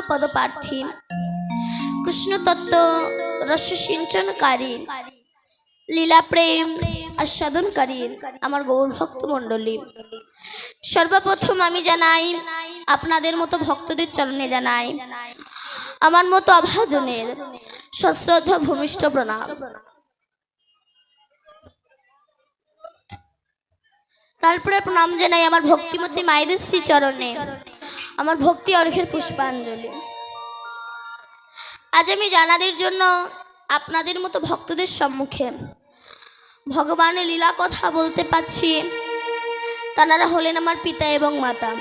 পদপ্রার্থী, কৃষ্ণ তত্ত্ব রস সিঞ্চনকারী, লীলা প্রেম আস্বাদনকারী আমার গৌর ভক্ত মণ্ডলী, সর্বপ্রথম আমি জানাই আপনাদের মতো ভক্তদের চরণে জানাই আমার মতো অভাজনের সশ্রদ্ধ ভূমিষ্ঠ প্রণাম। তারপরে প্রণাম জানাই আমার ভক্তিমতী মায়েদের শ্রী চরণে আমার ভক্তি অর্ঘ্যের পুষ্পাঞ্জলি। আজ আমি জানাদের জন্য আপনাদের মতো ভক্তদের সম্মুখে ভগবানের লীলা কথা বলতে পাচ্ছি। তাঁরা হলেন আমার পিতা এবং মাতা,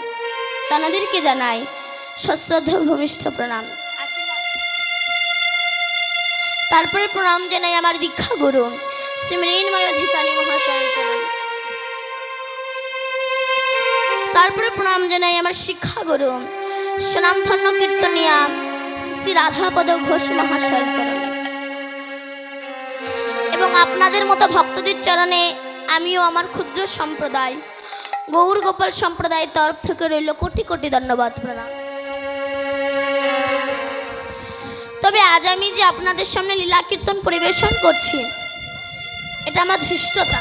তাঁদেরকে জানাই সশ্রদ্ধ ভূমিষ্ঠ প্রণাম। তারপরে প্রণাম জানাই আমার দীক্ষা গুরু শ্রী মৃন্ময় অধিকারী মহাশয়ের চরণে। তারপরে প্রণাম জানাই আমার শিক্ষা গুরু সুনামধন্য কীর্তনিয়া শ্রী রাধাপদ ঘোষ মহাশয়ের চরণে। এবং আপনাদের মতো ভক্তদের চরণে আমিও আমার ক্ষুদ্র সম্প্রদায় গৌর গোপাল সম্প্রদায়ের তরফ থেকে রইল কোটি কোটি ধন্যবাদ প্রণাম। তবে আজ আমি যে আপনাদের সামনে লীলা কীর্তন পরিবেশন করছি এটা আমার ধৃষ্টতা,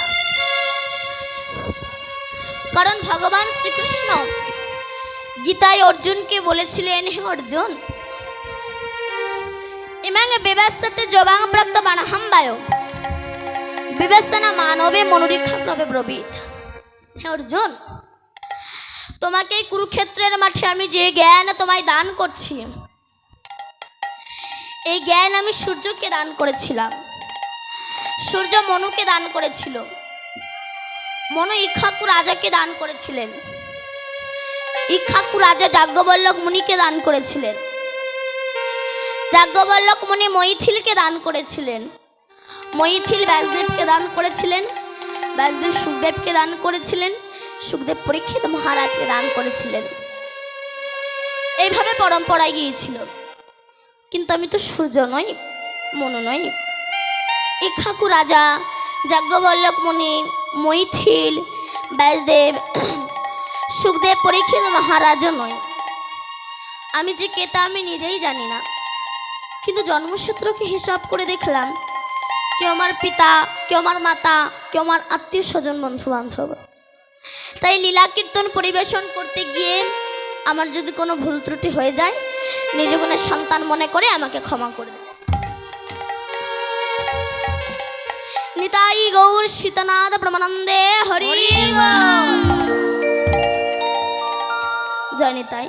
কারণ ভগবান শ্রীকৃষ্ণ গীতায় অর্জুনকে বলেছিলেন, হে অর্জুন, ইমাং বিবেশতে যোগাং প্রাপ্ত বানহাম্বায় বিবেচনা মানবে মনোরীক্ষা প্রবে ব্রবীত। হে অর্জুন, তোমাকে এই কুরুক্ষেত্রের মাঠে আমি যে জ্ঞান তোমায় দান করছি, এই জ্ঞান আমি সূর্যকে দান করেছিলাম। সূর্য মনুকে দান করেছিল, মনু ইক্ষ্বাকু রাজাকে দান করেছিলেন, ইক্ষ্বাকু রাজা যাজ্ঞবল্লক মুনিকে দান করেছিলেন, যাজ্ঞবল্লক মুনি মৈথিলকে দান করেছিলেন, মৈথিল ব্যাসদেবকে দান করেছিলেন, ব্যাসদেব সুখদেবকে দান করেছিলেন, সুখদেব পরীক্ষিত মহারাজকে দান করেছিলেন। এইভাবে পরম্পরায় গিয়েছিল। কিন্তু আমি তো সূর্য নই, মনু নই। ইক্ষ্বাকু রাজা, যাজ্ঞবল্লক মুনি, মৈথিল, ব্যাসদেব, সুখদেব পরীক্ষিত মহারাজও নয়। আমি যে কে তা আমি নিজেই জানি না, কিন্তু জন্মসূত্রকে হিসাব করে দেখলাম কেউ আমার পিতা, কেউ আমার মাতা, কেউ আমার আত্মীয় স্বজন বন্ধু বান্ধব। তাই লীলা কীর্তন পরিবেশন করতে গিয়ে আমার যদি কোনো ভুল ত্রুটি হয়ে যায়, নিজ গুণের সন্তান মনে করে আমাকে ক্ষমা করে দেবে। নিতাই গৌর সীতানাথ ব্রহ্মানন্দে হরি জয় নিতাই।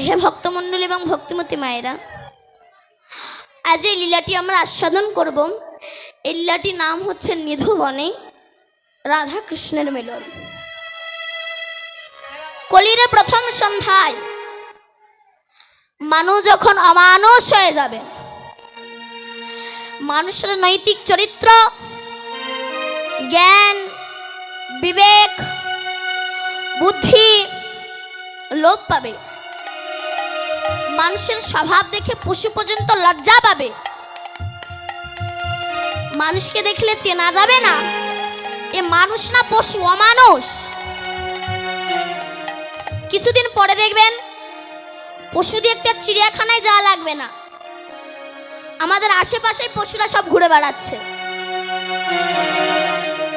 হে ভক্তমণ্ডলী এবং ভক্তিমতী মায়েরা, আজ এই লীলাটি আমরা আস্বাদন করব। এই লীলাটির নাম হচ্ছে নিধুবনে রাধা কৃষ্ণের মিলন। কলির প্রথম সন্ধ্যায় মানুষ যখন অমানুষ হয়ে যাবে, মানুষের নৈতিক চরিত্র, জ্ঞান, বিবেক, বুদ্ধি লোপ পাবে, মানুষের স্বভাব দেখে পশু পর্যন্ত লজ্জা পাবে, মানুষকে দেখলে চেনা যাবে না এ মানুষ না পশু, অমানুষ। কিছুদিন পরে দেখবেন পশু দেখতে চিড়িয়াখানায় যাওয়া লাগবে না, আমাদের আশেপাশে পশুরা সব ঘুরে বেড়াচ্ছে।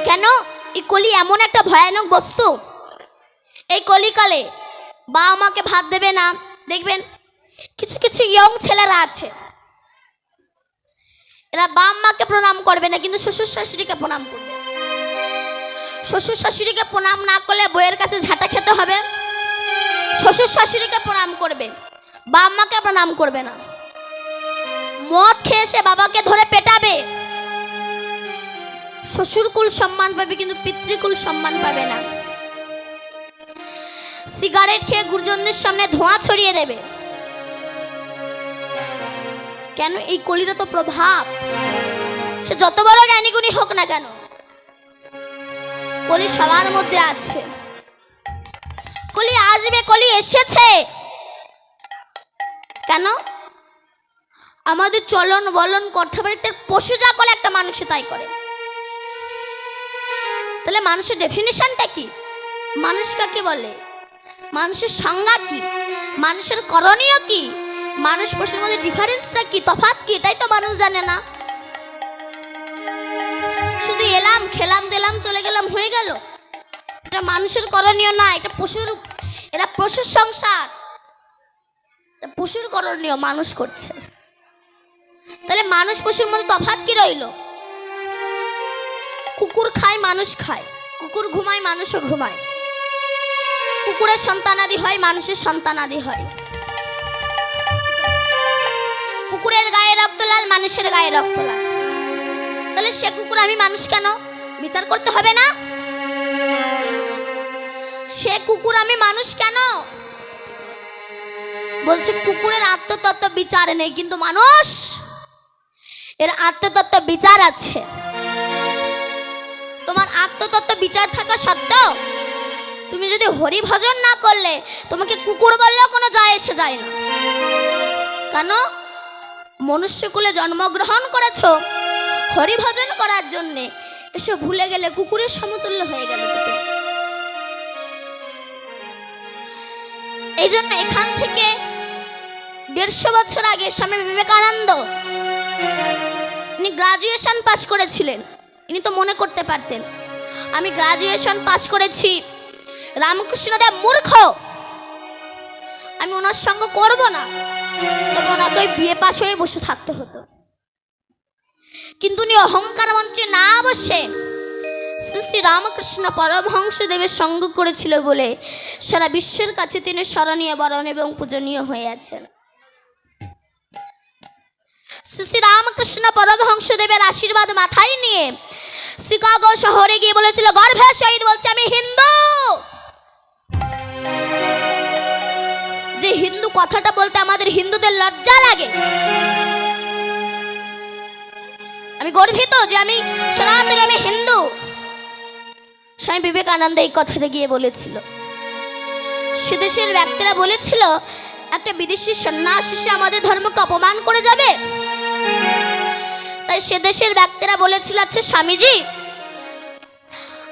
কেন? এই কলি এমন একটা ভয়ানক বস্তু। এই কলিকালে বাবা মাকে ভাত দেবে না, দেখবেন কিছু কিছু ইয়ং ছেলেরা আছে, এরা বাবা মাকে প্রণাম করবে না, কিন্তু শ্বশুর শাশুড়িকে প্রণাম করবে। শ্বশুর শাশুড়িকে প্রণাম না করলে বইয়ের কাছে ঝাঁটা খেতে হবে। শ্বশুর শাশুড়িকে প্রণাম করবে, বাবা মাকে প্রণাম করবে না। মদ খেয়ে সে বাবাকে ধরে পেটাবে। শ্বশুরকুল সম্মান পাবে, কিন্তু পিতৃকুল সম্মান পাবে না। সিগারেট খেয়ে গুরুজনদের সামনে ধোঁয়া ছড়িয়ে দেবে। কেন? এই কলির তো প্রভাব। সে যত বড় জ্ঞানী গুণী হোক না কেন, কলি সবার মধ্যে আছে। কলি আসবে, কলি এসেছে। কেন? আমাদের চলন বলন কথাবার্তার পশু যা করে একটা মানুষ তাই করে। তাহলে মানুষের ডেফিনিশনটা কি? মানুষ কাকে বলে? মানুষের সংজ্ঞা কি? মানুষের করণীয় কি, মানুষ পশুর মধ্যে ডিফারেন্সটা কি, তফাৎ কি, এটাই তো মানুষ জানে না। শুধু এলাম, খেলাম, দিলাম, চলে গেলাম, হয়ে গেল। এটা মানুষের করণীয় না, এটা পশুর, এরা পশুর সংসার, পশুর করণীয় মানুষ করছে। তাহলে মানুষ পশুর মধ্যে তফাৎ কি রইল? কুকুর খায়, মানুষ খায়, কুকুর ঘুমায়, মানুষও ঘুমায়, কুকুরের সন্তানাদি হয়, মানুষের সন্তানাদি হয়। কুকুরের গায়ে রক্ত লাল, মানুষের গায়ে রক্ত লাল। তাহলে সে কুকুর, আমি মানুষ কেন? বিচার করতে হবে না? সে কুকুর, আমি মানুষ কেন? বলছে কুকুরের আত্মতত্ত্ব বিচার নেই, কিন্তু মানুষ এর আত্মতত্ত্ব বিচার আছে। তোমার আত্মতত্ত্ব বিচার থাকা সত্ত্বেও তুমি যদি হরি ভজন না করলে, তোমাকে কুকুর বললেও কোনো যায় এসে যায় না। কেন? মনুষ্যকুলে জন্মগ্রহণ করেছ হরি ভজন করার জন্যে, এসে ভুলে গেলে কুকুরের সমতুল্য হয়ে গেল। এই জন্য এখান থেকে 150 বছর আগে স্বামী বিবেকানন্দ ইনি গ্রাজুয়েশন পাশ করেছিলেন। ইনি তো মনে করতে পারতেন আমি গ্রাজুয়েশন পাশ করেছি, রামকৃষ্ণদেব মূর্খ, আমি ওনার সঙ্গ করব না, তবে ওনাকে বিয়ে পাশ হয়ে বসে থাকতে হতো। কিন্তু উনি অহংকার মঞ্চে না বসে শ্রী শ্রী রামকৃষ্ণ পরমহংসদেবের সঙ্গ করেছিল বলে সারা বিশ্বের কাছে তিনি স্মরণীয়, বরণ এবং পূজনীয় হয়ে আছেন। শ্রী শ্রী রামকৃষ্ণ পরমহংসদেবের আশীর্বাদ মাথায় নিয়ে শিকাগো শহরে গিয়ে বলেছিল, গর্ভের সহিত বলছে আমি হিন্দু। যে হিন্দু কথাটা বলতে আমাদের হিন্দুদের লজ্জা লাগে। আমি গর্বিত যে আমি সনাতনী, আমি হিন্দু। স্বামী বিবেকানন্দ এই কথাটা গিয়ে বলেছিল। সে দেশের ব্যক্তিরা বলেছিল, একটা বিদেশি সন্ন্যাসী এসে আমাদের ধর্মকে অপমান করে যাবে। তাই সে দেশের ব্যক্তিরা বলেছিল, আচ্ছা স্বামীজি,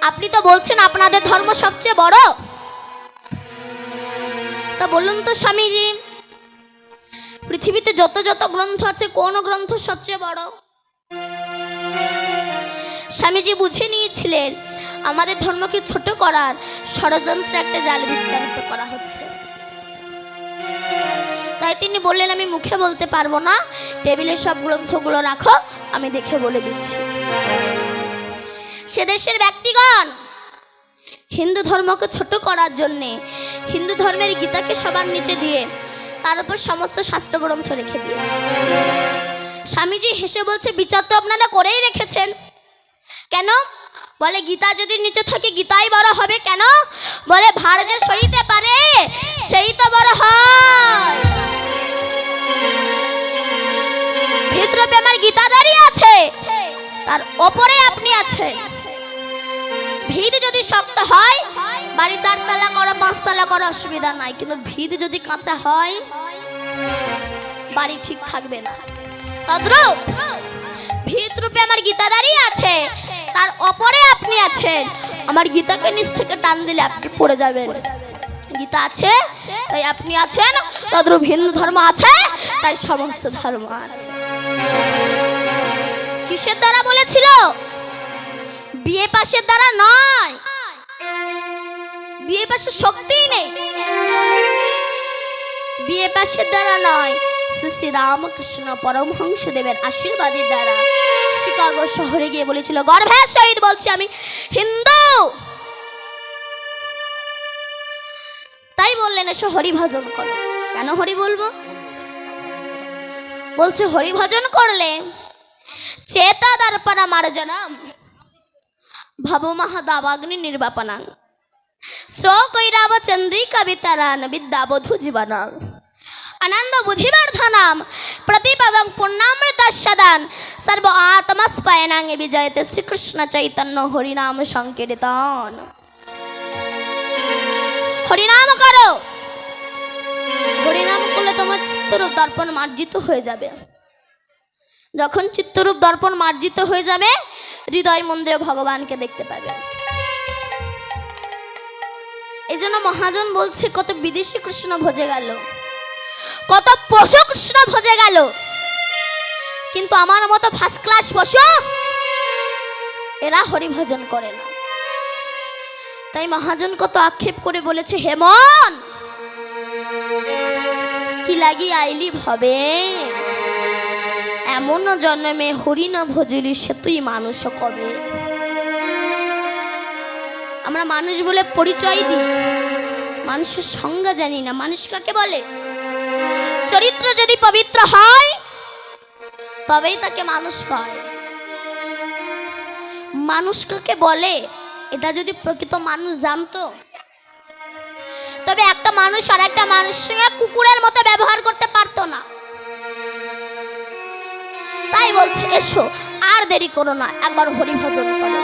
আপনি তো বলছেন আপনাদের ধর্ম সবচেয়ে বড়, তা বলুন তো স্বামীজি, পৃথিবীতে যত যত গ্রন্থ আছে কোন গ্রন্থ সবচেয়ে বড়? স্বামীজি বুঝে নিয়েছিলেন আমাদের ধর্মকে ছোট করার ষড়যন্ত্র একটা জাল বিস্তারিত করা হচ্ছে। তাই তিনি বললেন, আমি মুখে বলতে পারবো না, টেবিলে সব গ্রন্থগুলো রাখো, আমি দেখে বলে দিচ্ছি। সে দেশের ব্যক্তিগণ হিন্দু ধর্মকে ছোট করার জন্যে হিন্দু ধর্মের গীতাকে সবার নিচে দিয়ে তার উপর সমস্ত শাস্ত্র গ্রন্থ রেখে দিয়েছে। স্বামীজি হেসে বলছে, বিচার তো আপনারা করেই রেখেছেন। কেন? বলে গীতা যদি নিচে থাকে গীতাই বড় হবে। কেন? বলে ভার যে সইতে পারে সেই তো বড় হয়। ভিতরে আমার গীতা দাঁড়িয়ে আছে, তার ওপরে আপনি আছেন। ভিত যদি শক্ত হয়, বাড়ি 4 তলা করো 5 তলা করো অসুবিধা নাই, কিন্তু ভিত যদি কাঁচা হয় বাড়ি ঠিক থাকবে না। তদ্রূপ ভিত রূপে আমার গীতা দাঁড়িয়ে আছে, তার ওপরে আপনি আছেন। আমার গীতাকে নিচ থেকে টান দিলে আপনি পড়ে যাবেন। গীতা আছে তাই আপনি আছেন, তদ্রূপ হিন্দু ধর্ম আছে তাই সমস্ত ধর্ম আছে। কিসের দ্বারা বলেছিল? বিয়ে পাশের দ্বারা নয়, বিয়ে পাশের শক্তিই নেই, বিয়ে পাশের দ্বারা নয়, শ্রী শ্রী রামকৃষ্ণ পরমহংসদেবের আশীর্বাদের দ্বারা শিকাগো শহরে গিয়ে বলেছিল, গর্ভের সহিত বলছি আমি হিন্দু। তাই বললেন, এসে হরি ভজন করো। কেন হরি বলবো? বলছে হরি ভজন করলে চেতা দর্পণ মার্জনম ভব মহাদাবাগ্নি নির্বাপনাং স্বকৈরাব চন্দ্রিকা বিতারান বিদ্যাবধূ জীবনাং আনন্দ বুদ্ধিবর্ধনাম প্রতিপদং পুণ্যামৃত সদান সর্ব আত্মস্পয়নাং বিজয়তে শ্রীকৃষ্ণ চৈতন্য হরিনাম সংকীর্তন। হরিনাম করো, হরিনাম করলে তোমার চিত্তরূপ দর্পণ মার্জিত হয়ে যাবে। যখন চিত্তরূপ দর্পণ মার্জিত হয়ে যাবে, হৃদয় মন্দিরে ভগবানকে দেখতে পাবে। এই জন্য মহাজন বলছে কত বিদেশি কৃষ্ণ ভজে গেল, কত পশু কৃষ্ণ ভজে গেল, কিন্তু আমার মতো ফার্স্ট ক্লাস পশু এরা হরি ভজন করে না। তাই মহাজন কত আক্ষেপ করে বলেছে, হেমন কি লাগি আইলি ভবে, এমন জন্মে হরি না ভজলি সে তুই মানুষ কবে। আমরা মানুষ বলে পরিচয় দিই, মানুষের সংজ্ঞা জানি না। মানুষ কাকে বলে? চরিত্র যদি পবিত্র হয় তবেই তাকে মানুষ হয়। মানুষ কাকে বলে এটা যদি প্রকৃত মানুষ জানতো, তবে একটা মানুষ আর একটা মানুষের সঙ্গে কুকুরের মতো ব্যবহার করতে পারতো না। তাই বলছে, এসো আর দেরি করো না, একবার হরি ভজন করো,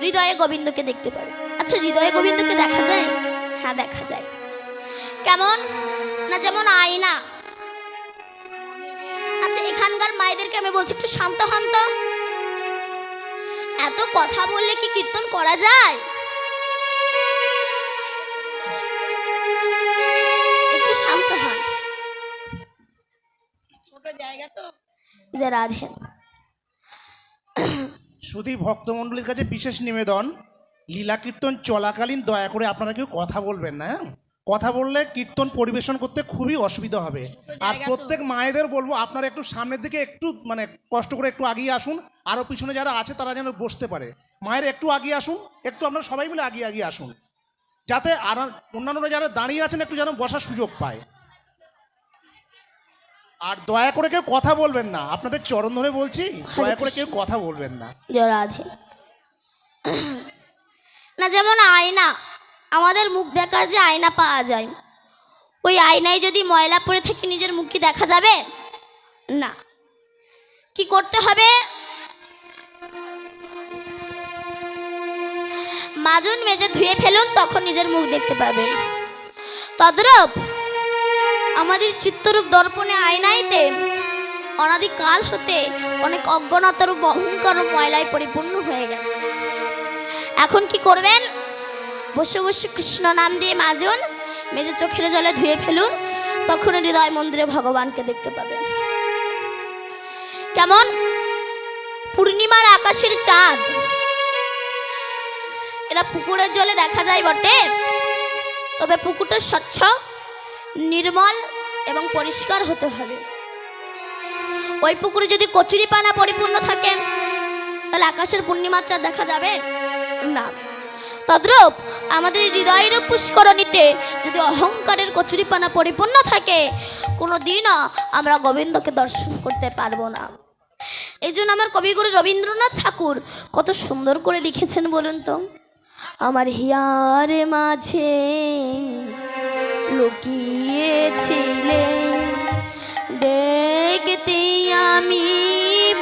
হৃদয়ে গোবিন্দকে দেখতে পাবে। আচ্ছা, হৃদয়ে গোবিন্দকে দেখা যায়? হ্যাঁ, দেখা যায়। কেমন না? যেমন আয়না। আচ্ছা, এখানকার মায়েদেরকে আমি বলছি একটু শান্ত হন তো। এত কথা বললে কি কীর্তন করা যায়? একটু শান্ত হন। ছোট জায়গা তো। যে রাধে শুধু ভক্তমণ্ডলীর কাছে বিশেষ নিবেদন, লীলা কীর্তন চলাকালীন দয়া করে আপনারা কেউ কথা বলবেন না। কথা বললে কীর্তন পরিবেশন করতে খুবই অসুবিধা হবে। আর প্রত্যেক মায়েদের বলবো, আপনারা একটু সামনের দিকে একটু কষ্ট করে একটু আগিয়ে আসুন, আরও পিছনে যারা আছে তারা যেন বসতে পারে। মায়ের একটু আগিয়ে আসুন, একটু আপনারা সবাই মিলে আগিয়ে আসুন, যাতে আর অন্যান্যরা যারা দাঁড়িয়ে আছেন একটু যেন বসার সুযোগ পায়। আর দয়া করে কেউ কথা বলবেন না, আপনাদের চরণ ধরে বলছি, দয়া করে কেউ কথা বলবেন না। রাধে না, যেমন আয়না, আমাদের মুখ দেখার যে আয়না পাওয়া যায়, ওই আয়নায় যদি ময়লা পড়ে থাকে নিজের মুখ কি দেখা যাবে? না। কি করতে হবে? মাজুন মেজে ধুয়ে ফেলুন, তখন নিজের মুখ দেখতে পাবেন। তদ্রূপ আমাদের চিত্তরূপ দর্পণে আয়নাইতে অনাদিকাল হতে অনেক অজ্ঞানতার অহংকার ময়লায় পরিপূর্ণ হয়ে গেছে। এখন কি করবেন? বসে বসে কৃষ্ণ নাম দিয়ে মাজুন, মেজে চোখের জলে ধুয়ে ফেলুন, তখন হৃদয় মন্দিরে ভগবানকে দেখতে পাবেন। কেমন? পূর্ণিমার আকাশের চাঁদ এরা পুকুরের জলে দেখা যায় বটে, তবে পুকুরটা স্বচ্ছ, নির্মল এবং পরিষ্কার হতে হবে। ওই পুকুরে যদি কচুরিপানা পরিপূর্ণ থাকে তাহলে আকাশের পূর্ণিমার চাঁদ দেখা যাবে না। তদ্রূপ আমাদের হৃদয়ের পুষ্করণীতে যদি অহংকারের কচুরিপানা পরিপূর্ণ থাকে, কোনো দিনও আমরা গোবিন্দকে দর্শন করতে পারবো না। এই জন্য আমার কবিগুরু রবীন্দ্রনাথ ঠাকুর কত সুন্দর করে লিখেছেন বলুন তো, আমার হিয়ার মাঝে লুকিয়েছিলে দেখতে আমি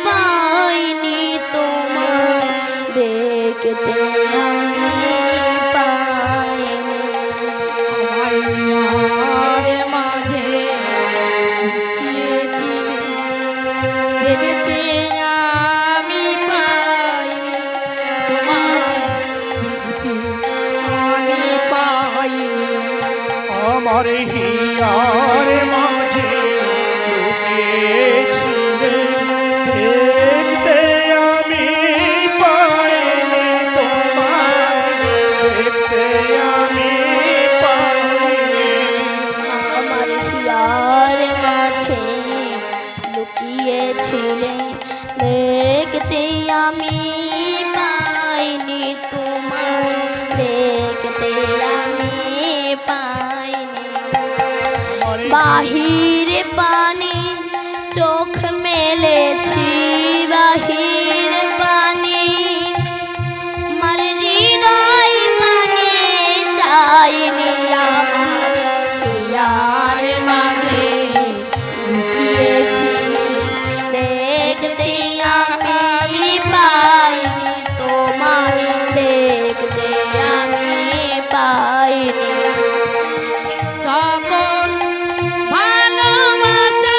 পাইনি তোমার, দেখতে আমি পাইনি। আমার হিয়ার মাঝে লুকিয়েছিলে দেখতে আমি পাইনি তোমার, দেখতে আমি পাইনি। আমার হিয়ার মাঝে লুকিয়েছিলে দেখতে আমি পাইনি তোমার, দেখতে আমি পাইনি। আমার হিয়ার মাঝে লুকিয়েছিলে দেখতে আমি পাইনি তোমার, দেখতে আমি পাইনি। বাহিরে পানি চোখ মেলেছি, বাহির পানি আমার হৃদয় মানে চাইনি। আমার হিয়ার মাঝে লুকিয়েছি দেখতে আমি পাইনি তোমার, দেখতে আমি পাইনি। সকল ভালোবাসা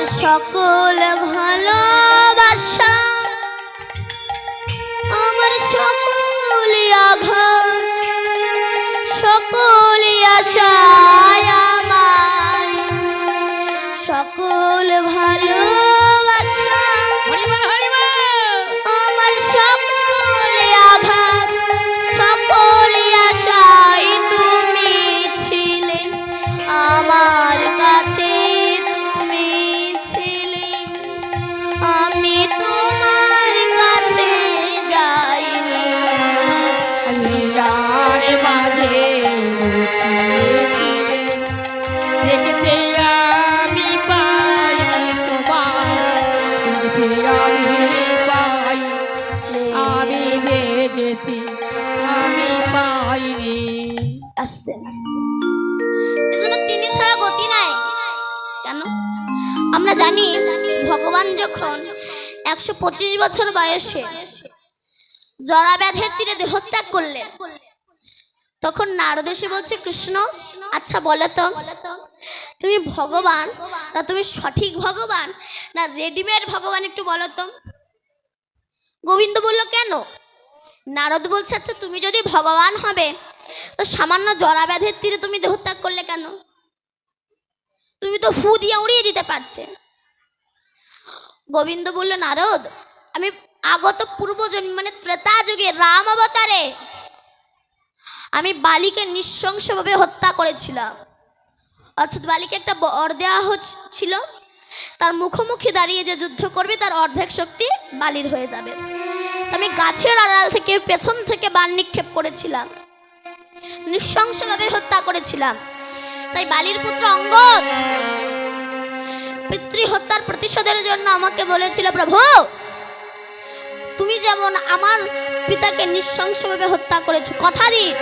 সকল ভালোবাসা, আমার সকল আঘাত, সকল আশায় আমার সকল ভালোবাসা, আমার সকল আঘাত, সকল আশায় তুমি ছিলে আমার কাছে, তুমি ছিলে, আমি তোমার কাছে যাইনি। লীলার মাঝে দেখতে আমি পাই তোমার, আমি পাই, আমি দেখতে আমি পাইনি। আস্তে এজন্য তিনি ছাড়া গতি নাই। কেন? আমরা জানি ভগবান যখন 125 বছর বয়সে জরাব্যাধের তীরে দেহত্যাগ করলেন, তখন নারদ এসে বলছে, কৃষ্ণ আচ্ছা বলো তো, তুমি ভগবান তা তুমি সঠিক ভগবান না রেডিমেড ভগবান, একটু বলো তো। গোবিন্দ বলল কেন? নারদ বলছে, আচ্ছা তুমি যদি ভগবান হবে তো সামান্য জরাব্যাধের তীরে তুমি দেহত্যাগ করলে কেন? তুমি তো ফু দিয়ে উড়িয়ে দিতে পারতে। গোবিন্দ বলল, নারদ আমি আগত পূর্বজন্ম মানে ত্রেতা যুগে রাম অবতারে আমি বালিকে নৃশংসভাবে হত্যা করেছিলাম। অর্থাৎ বালিকে একটা বর দেওয়া ছিল, তার মুখোমুখি দাঁড়িয়ে যে যুদ্ধ করবে তার অর্ধেক শক্তি বালির হয়ে যাবে। আমি গাছের আড়াল থেকে পেছন থেকে বাণ নিক্ষেপ করেছিলাম, নৃশংসভাবে হত্যা করেছিলাম। তাই বালির পুত্র অঙ্গদ পিতৃ হত্যার প্রতিশোধের জন্য আমাকে বলেছিল, প্রভু তুমি যেমন আমার পিতাকে নৃশংসভাবে হত্যা করেছো, কথা দিন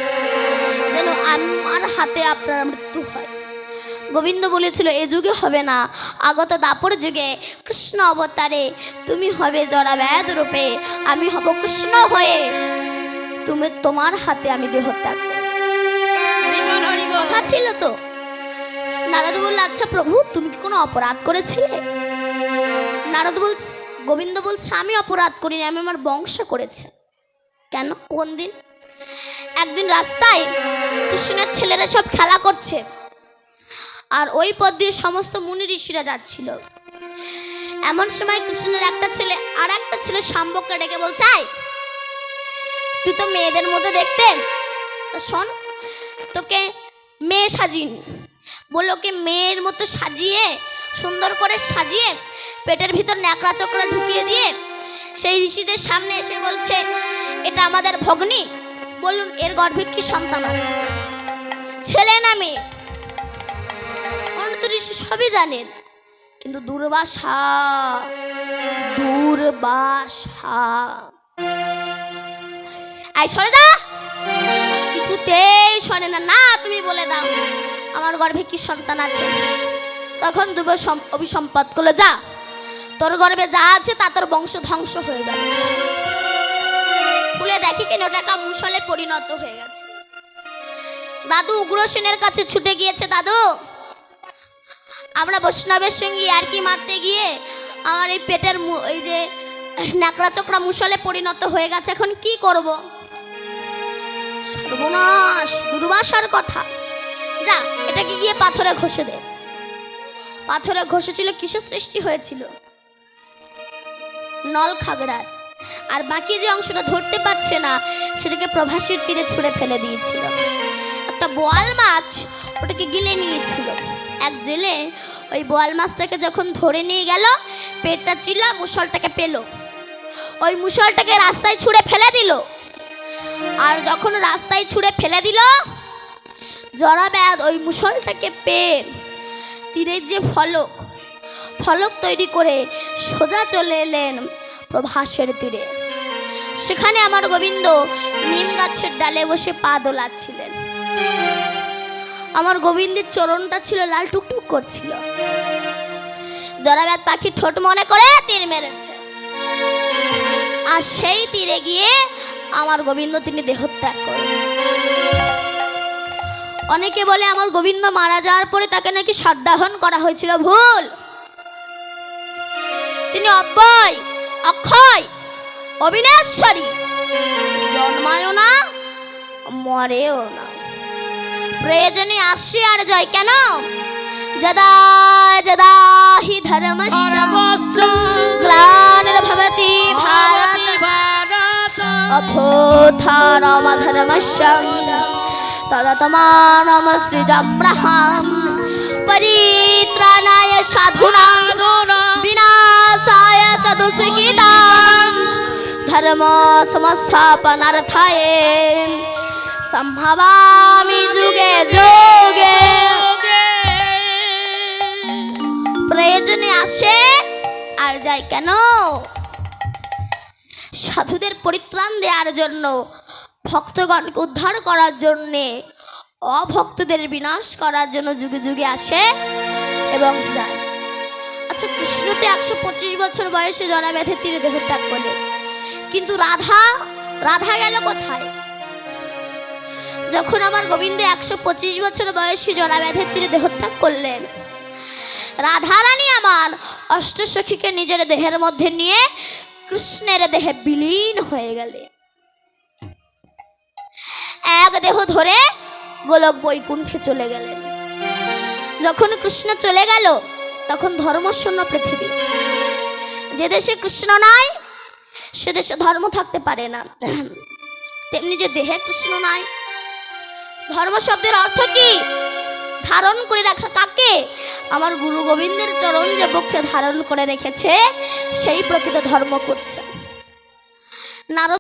যেন আমার হাতে আপনার মৃত্যু হয়। গোবিন্দ বলেছিল, এ যুগে হবে না, আগত দাপর যুগে কৃষ্ণ অবতারে তুমি হবে জরাব্যাধ রূপে, আমি হব কৃষ্ণ হয়ে তুমি তোমার হাতে আমি দেহত্যাগ করব। কথা ছিল তো। নারদ বলল, আচ্ছা প্রভু তুমি কি কোনো অপরাধ করেছিলে? নারদ বলছে, গোবিন্দ বলছে, আমি অপরাধ করিনি, আমি আমার বংশ করেছে। কেন? কোন দিন? একদিন রাস্তায় কৃষ্ণের ছেলেরা সব খেলা করছে, আর ওই পথ দিয়ে সমস্ত মুনি ঋষিরা যাচ্ছিল। এমন সময় কৃষ্ণের একটা ছেলে আর একটা ছেলে শাম্বককে ডেকে বলছে, তুই তো মেয়েদের মধ্যে দেখতে, শোন তোকে মেয়ে সাজিন। বললো কি মেয়ের মতো সাজিয়ে, সুন্দর করে সাজিয়ে পেটের ভিতর ন্যাকড়া চক্রা ঢুকিয়ে দিয়ে সেই ঋষিদের সামনে এসে বলছে, এটা আমাদের ভগ্নী। বলুন এর গর্ভে কি সন্তান আছে, ছেলে না মেয়ে? অনন্ত ঋষি সবই জানেন, কিন্তু দুর্বাসা আই সরে যা, কিছুতেই শোনে না। না তুমি বলে দাও আমার গর্ভে কি সন্তান আছে। তখন দুর্বাসা অভিসম্পাত করলো, যা তোর গর্ভে যা আছে তা তোর বংশ ধ্বংস হয়ে যাবে। খুলে দেখি কেন ওটা একটা মুষলে পরিণত হয়ে গেছে। দাদু উগ্রসেনের কাছে ছুটে গিয়েছে, দাদু আমরা বৈষ্ণবের সঙ্গে আর কি মারতে গিয়ে আমার এই পেটের এই যে ন্যাকড়া চোকড়া মুষলে পরিণত হয়ে গেছে, এখন কি করব? সর্বনাশ, দুর্বাসার কথা। যা এটাকে গিয়ে পাথরে ঘষে দে। পাথরে ঘষেছিল, কিসের সৃষ্টি হয়েছিল? নল খাগড়ার। আর বাকি যে অংশটা ধরতে পারছে না সেটাকে প্রভাসীর তীরে ছুঁড়ে ফেলে দিয়েছিল। একটা বোয়াল মাছ ওটাকে গিলে নিয়েছিল। এক জেলে ওই বোয়াল মাছটাকে যখন ধরে নিয়ে গেল, পেটটা চিলা মুষলটাকে পেল, ওই মুষলটাকে রাস্তায় ছুঁড়ে ফেলে দিল। আর যখন রাস্তায় ছুঁড়ে ফেলে দিল, জরাব্যাধ ওই মুষলটাকে পেয়ে তীরের যে ফলক তৈরি করে সোজা চলে এলেন প্রভাসের তীরে। সেখানে আমার গোবিন্দ নিম গাছের ডালে বসে পা দোলাচ্ছিলেন। আমার গোবিন্দের চরণটা ছিল লাল টুকটুক করছিল। জরাব্যাধ পাখি ঠোঁট মনে করে তীর মেরেছে, আর সেই তীরে গিয়ে আমার গোবিন্দ তিনি দেহত্যাগ করেছেন। অনেকে বলে আমার গোবিন্দ মারা যাওয়ার পরে তাকে নাকি সদ্দাহন করা হয়েছিল। ভুল। তিনি অব্যয়, অক্ষয়, অবিনাশ্বরী, জন্মায়ও না মরেও না, প্রয়োজনে আসে আর যায়। কেন? যদা যদা হি ধর্মস্য গ্লানির্ভবতি ভারত অভ্যুত্থানমধর্মস্য তদাত্মানম সৃজাম্যহম পরিত্রাণায় সাধুনাং বিনাশায় চ দুষ্কৃতাং ধর্ম সংস্থাপনার্থায় সম্ভবামি যুগে যুগে। প্রয়োজনে আসে আর যায়। কেন? সাধুদের পরিত্রাণ দেওয়ার জন্য, ভক্তগণকে উদ্ধার করার জন্যে, অভক্তদের বিনাশ করার জন্য যুগে যুগে আসে এবং যায়। আচ্ছা, কৃষ্ণ তো 125 বছর বয়সে জরাব্যাধির তীরে দেহত্যাগ করলেন, কিন্তু রাধা গেল কোথায়? যখন আমার গোবিন্দ 125 বছর বয়সে জরাব্যাধির তীরে দেহত্যাগ করলেন, রাধারানী আমার অষ্টসখীকে নিজের দেহের মধ্যে নিয়ে কৃষ্ণের দেহে বিলীন হয়ে গেলেন। এক দেহ ধরে গোলক বৈকুণ্ঠে চলে গেলেন। যখন কৃষ্ণ চলে গেল তখন ধর্মশূন্য পৃথিবী। যে দেশে কৃষ্ণ নাই সে দেশে ধর্ম থাকতে পারে না। তেমনি যে দেহে কৃষ্ণ নাই, ধর্ম শব্দের অর্থ কি? ধারণ করে রাখা। কাকে? আমার গুরু গোবিন্দের চরণ যে পক্ষে ধারণ করে রেখেছে সেই প্রকৃত ধর্ম করছে। নারদ